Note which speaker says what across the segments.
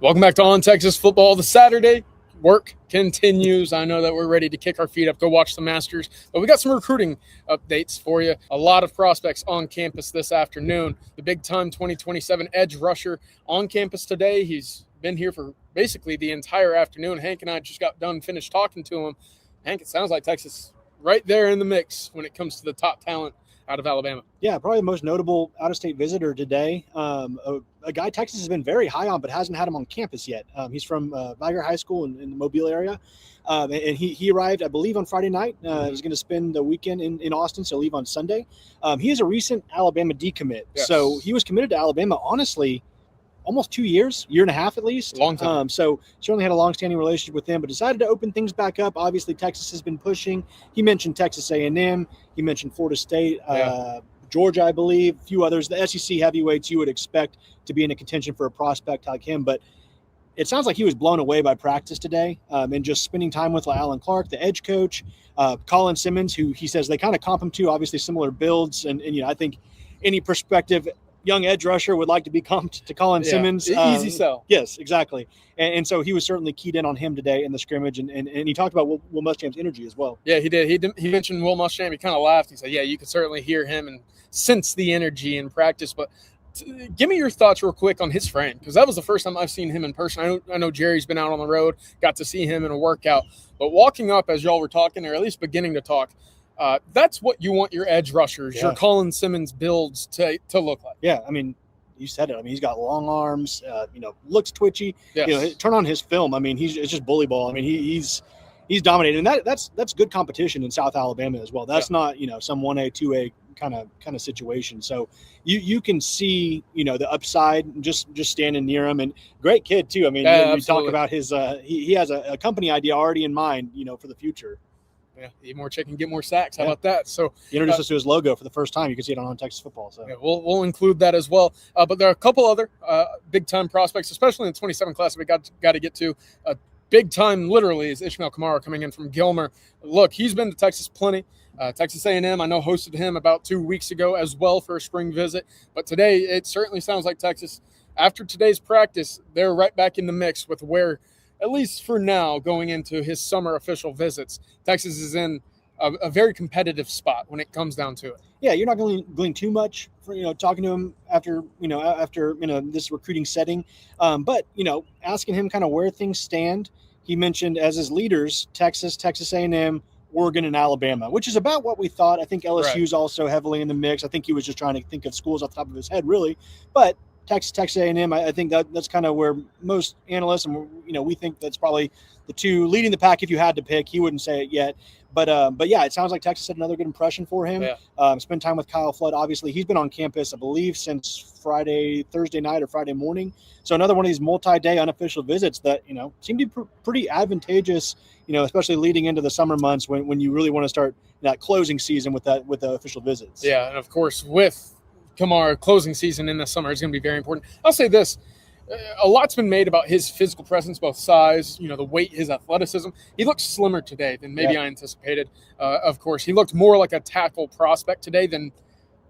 Speaker 1: Welcome back to On Texas Football. The Saturday work continues. I know that we're ready to kick our feet up, go watch the Masters, but we got some recruiting updates for you. A lot of prospects on campus this afternoon. The big-time 2027 edge rusher on campus today. He's been here for basically the entire afternoon. Hank and I just got done finished talking to him. Hank, it sounds like Texas right there in the mix when it comes to the top talent out of Alabama.
Speaker 2: Yeah, probably the most notable out-of-state visitor today. A guy Texas has been very high on, but hasn't had him on campus yet. He's from Viger High School in the Mobile area, and he arrived, I believe, on Friday night. He's going to spend the weekend in Austin, so leave on Sunday. He is a recent Alabama decommit,
Speaker 1: Yes.
Speaker 2: So he was committed to Alabama, honestly, almost 2 years, year and a half at least.
Speaker 1: Long time.
Speaker 2: So certainly had a long-standing relationship with them, but decided to open things back up. Obviously, Texas has been pushing. He mentioned Texas A&M. He mentioned Florida State, Georgia, I believe, a few others. The SEC heavyweights you would expect to be in a contention for a prospect like him, but it sounds like he was blown away by practice today and just spending time with Alan Clark, the edge coach, Colin Simmons, who he says they kind of comp him to, obviously similar builds. And I think any prospective young edge rusher would like to be comped to Colin Simmons.
Speaker 1: Easy sell.
Speaker 2: Yes, exactly. And so he was certainly keyed in on him today in the scrimmage, and he talked about Will Muschamp's energy as well.
Speaker 1: Yeah, he did. He mentioned Will Muschamp. He kind of laughed. He said, yeah, you could certainly hear him and sense the energy in practice. But give me your thoughts real quick on his frame, because that was the first time I've seen him in person. I know Jerry's been out on the road, got to see him in a workout. But walking up as y'all were talking, or at least beginning to talk, that's what you want your edge rushers, your Colin Simmons builds to look like.
Speaker 2: Yeah, I mean, you said it. I mean, he's got long arms, looks twitchy.
Speaker 1: Yes.
Speaker 2: Turn on his film. I mean, it's just bully ball. I mean, he's dominating. And that's good competition in South Alabama as well. That's not, some 1A, 2A kind of situation. So you can see, the upside just standing near him, and great kid too. I mean, you talk about his, he has a company idea already in mind, for the future.
Speaker 1: Yeah, eat more chicken, get more sacks. How about that? So
Speaker 2: he introduced us to his logo for the first time. You can see it on Texas Football. So
Speaker 1: we'll include that as well. But there are a couple other big-time prospects, especially in the 27 class that we got to get to. Big time, literally, is Ishmael Kamara coming in from Gilmer. Look, he's been to Texas plenty. Texas A&M, I know, hosted him about 2 weeks ago as well for a spring visit. But today, it certainly sounds like Texas, after today's practice, they're right back in the mix with where, at least for now, going into his summer official visits, Texas is in a very competitive spot when it comes down to it.
Speaker 2: Yeah, you're not going to glean too much for talking to him after this recruiting setting, but asking him kind of where things stand. He mentioned as his leaders Texas A&M, Oregon, and Alabama, which is about what we thought. I think LSU's also heavily in the mix. I think he was just trying to think of schools off the top of his head, really, but Texas A&M, I think that's kind of where most analysts, and we think that's probably the two leading the pack if you had to pick. He wouldn't say it yet, but yeah, it sounds like Texas had another good impression for him.
Speaker 1: Yeah.
Speaker 2: Spend time with Kyle Flood. Obviously, he's been on campus, I believe, since Thursday night or Friday morning. So another one of these multi-day unofficial visits that seem to be pretty advantageous. Especially leading into the summer months when you really want to start that closing season with the official visits.
Speaker 1: Yeah, and of course with Kamara, closing season in the summer is going to be very important. I'll say this. A lot's been made about his physical presence, both size, the weight, his athleticism. He looked slimmer today than maybe I anticipated. Of course, he looked more like a tackle prospect today than,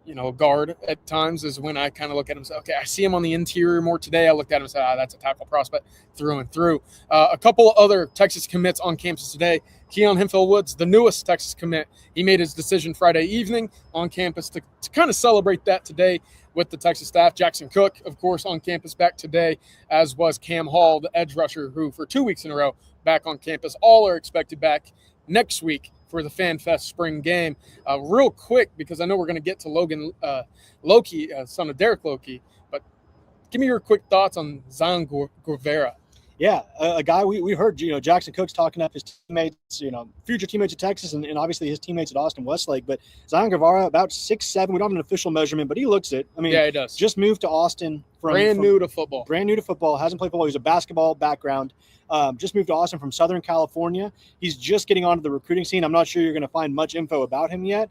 Speaker 1: a guard at times is when I kind of look at him and say, okay, I see him on the interior more today. I looked at him and said, that's a tackle prospect through and through. A couple of other Texas commits on campus today. Keon Hemphill-Woods, the newest Texas commit, he made his decision Friday evening on campus to kind of celebrate that today with the Texas staff. Jackson Cook, of course, on campus back today, as was Cam Hall, the edge rusher, who for 2 weeks in a row back on campus. All are expected back next week for the Fan Fest spring game. Real quick, because I know we're going to get to Logan Loki, son of Derek Loki, but give me your quick thoughts on Zion Guevara.
Speaker 2: Yeah, a guy we heard, Jackson Cook's talking up his teammates, future teammates at Texas and obviously his teammates at Austin Westlake. But Zion Guevara, about 6'7". We don't have an official measurement, but he looks it. I mean,
Speaker 1: yeah, he does.
Speaker 2: Just moved to Austin.
Speaker 1: Brand new to football.
Speaker 2: Hasn't played football. He's a basketball background. Just moved to Austin from Southern California. He's just getting onto the recruiting scene. I'm not sure you're going to find much info about him yet.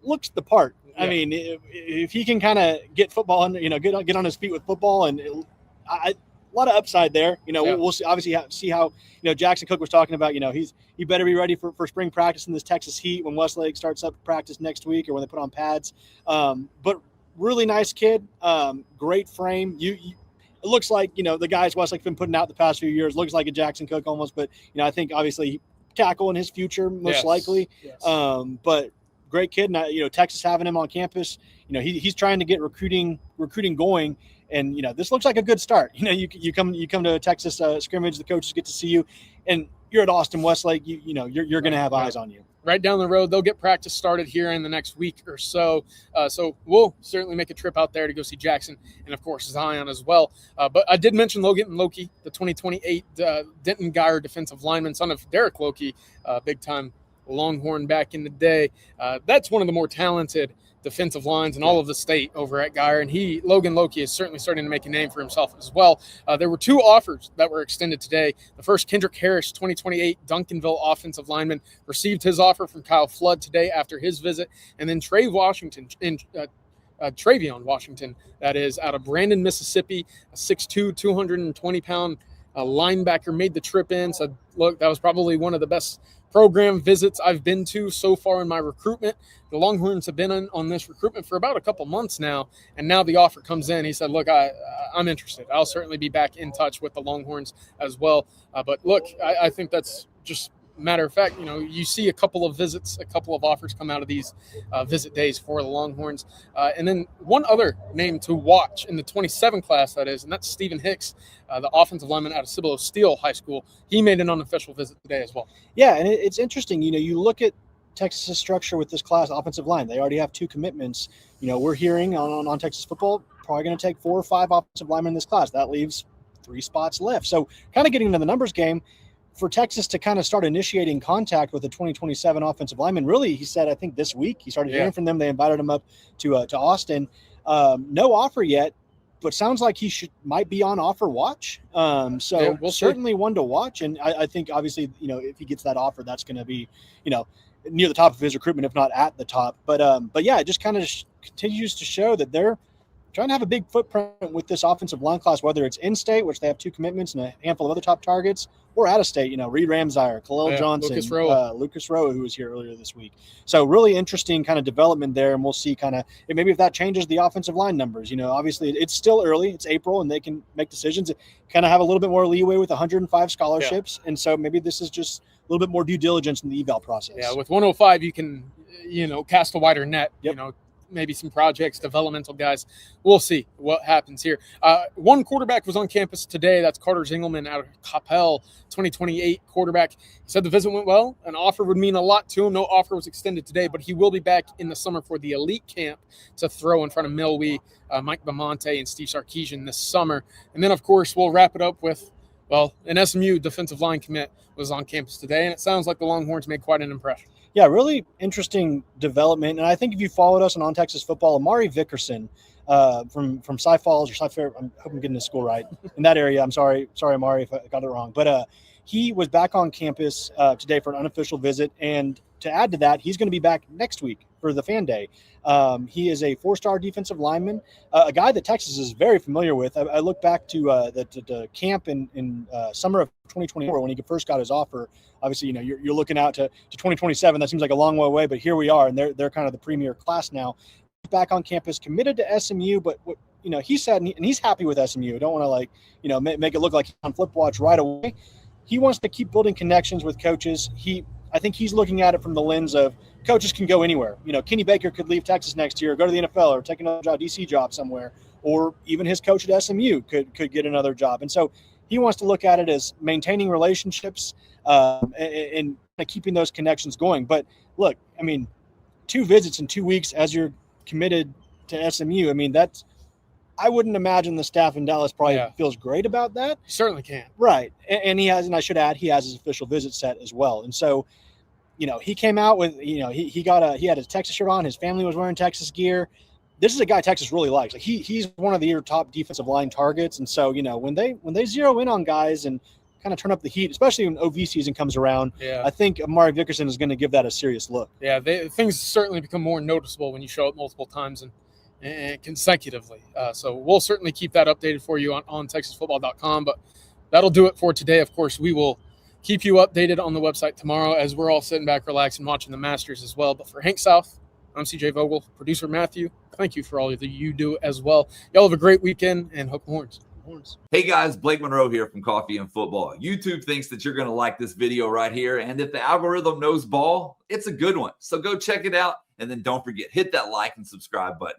Speaker 2: Looks the part. Yeah. I mean, if he can kind of get football and get on his feet with football, and a lot of upside there. We'll see how Jackson Cook was talking about. He better be ready for spring practice in this Texas heat when Westlake starts up practice next week or when they put on pads. But really nice kid, great frame. You it looks like, the guys Westlake's been putting out the past few years, looks like a Jackson Cook almost, but, I think obviously tackle in his future, most likely.
Speaker 1: Yes.
Speaker 2: But great kid. And, Texas having him on campus, he's trying to get recruiting going. And, this looks like a good start. You come to a Texas scrimmage, the coaches get to see you, and you're at Austin Westlake, you're going to have eyes on you.
Speaker 1: Right down the road, they'll get practice started here in the next week or so. So we'll certainly make a trip out there to go see Jackson and, of course, Zion as well. But I did mention Logan Loki, the 2028 Denton Geyer defensive lineman, son of Derek Loki, big-time Longhorn back in the day. That's one of the more talented defensive lines in all of the state over at Geyer, and Logan Loki is certainly starting to make a name for himself as well. There were 2 offers that were extended today. The first, Kendrick Harris, 2028 Duncanville offensive lineman, received his offer from Kyle Flood today after his visit, and then Travion Washington, that is out of Brandon, Mississippi, a 6'2", 220-pound linebacker, made the trip in. So look, that was probably one of the best program visits I've been to so far in my recruitment. The Longhorns have been on this recruitment for about a couple months now, and now the offer comes in. He said, look, I'm interested. I'll certainly be back in touch with the Longhorns as well. But look, I think that's just matter of fact, you see a couple of visits, a couple of offers come out of these visit days for the Longhorns. And then one other name to watch in the 27 class, that is, and that's Stephen Hicks, the offensive lineman out of Cibolo Steele High School. He made an unofficial visit today as well.
Speaker 2: Yeah, and it's interesting. You look at Texas's structure with this class offensive line. They already have 2 commitments. We're hearing on Texas football, probably going to take 4 or 5 offensive linemen in this class. That leaves 3 spots left. So kind of getting into the numbers game, for Texas to kind of start initiating contact with the 2027 offensive lineman, really, he said, I think this week he started hearing from them. They invited him up to Austin. No offer yet, but sounds like he might be on offer watch. We'll certainly one to watch. And I think obviously, if he gets that offer, that's going to be, near the top of his recruitment, if not at the top. But yeah, it just kind of continues to show that they're trying to have a big footprint with this offensive line class, whether it's in-state, which they have 2 commitments and a handful of other top targets, or out-of-state, Reed Ramsire, Khalil Johnson, Lucas Roa, who was here earlier this week. So really interesting kind of development there, and we'll see maybe if that changes the offensive line numbers. Obviously it's still early. It's April, and they can make decisions. Kind of have a little bit more leeway with 105 scholarships, and so maybe this is just a little bit more due diligence in the eval process.
Speaker 1: Yeah, with 105, you can, cast a wider net, maybe some projects, developmental guys. We'll see what happens here. One quarterback was on campus today. That's Carter Zingelman out of Coppell, 2028 quarterback. He said the visit went well. An offer would mean a lot to him. No offer was extended today, but he will be back in the summer for the elite camp to throw in front of Milwee, Mike Bamonte, and Steve Sarkisian this summer. And then, of course, we'll wrap it up with, an SMU defensive line commit was on campus today, and it sounds like the Longhorns made quite an impression.
Speaker 2: Yeah, really interesting development. And I think if you followed us on Texas football, Amari Vickerson from Cy Falls or Cy Fair, I hope I'm getting the school right, in that area. I'm sorry, Amari, if I got it wrong. But he was back on campus today for an unofficial visit. And to add to that, he's going to be back next week for the Fan Day. He is a 4-star defensive lineman, a guy that Texas is very familiar with. I look back to the camp in summer of 2024 when he first got his offer. Obviously, you're looking out to 2027. That seems like a long way away, but here we are, and they're kind of the premier class now. He's back on campus, committed to SMU, but what he said, and he's happy with SMU. I don't want to make it look like he's on flip watch right away. He wants to keep building connections with coaches. I think he's looking at it from the lens of coaches can go anywhere. Kenny Baker could leave Texas next year, go to the NFL, or take another DC job somewhere, or even his coach at SMU could get another job. And so he wants to look at it as maintaining relationships and keeping those connections going. But look, 2 visits in 2 weeks as you're committed to SMU. I wouldn't imagine the staff in Dallas probably feels great about that.
Speaker 1: He certainly can.
Speaker 2: Right. And he has, and I should add, he has his official visit set as well. And so, he came out with, he had his Texas shirt on. His family was wearing Texas gear. This is a guy Texas really likes. He's one of their top defensive line targets. And so, when they zero in on guys and kind of turn up the heat, especially when OV season comes around, I think Amari Vickerson is going to give that a serious look.
Speaker 1: Yeah, things certainly become more noticeable when you show up multiple times and consecutively. So we'll certainly keep that updated for you on TexasFootball.com. But that'll do it for today. Of course, we will keep you updated on the website tomorrow as we're all sitting back, relaxing, watching the Masters as well. But for Hank South, I'm CJ Vogel, producer Matthew. Thank you for all that you do as well. Y'all have a great weekend, and hope the Horns.
Speaker 2: Longhorns.
Speaker 3: Hey guys, Blake Monroe here from Coffee and Football. YouTube thinks that you're going to like this video right here. And if the algorithm knows ball, it's a good one. So go check it out. And then don't forget, hit that like and subscribe button.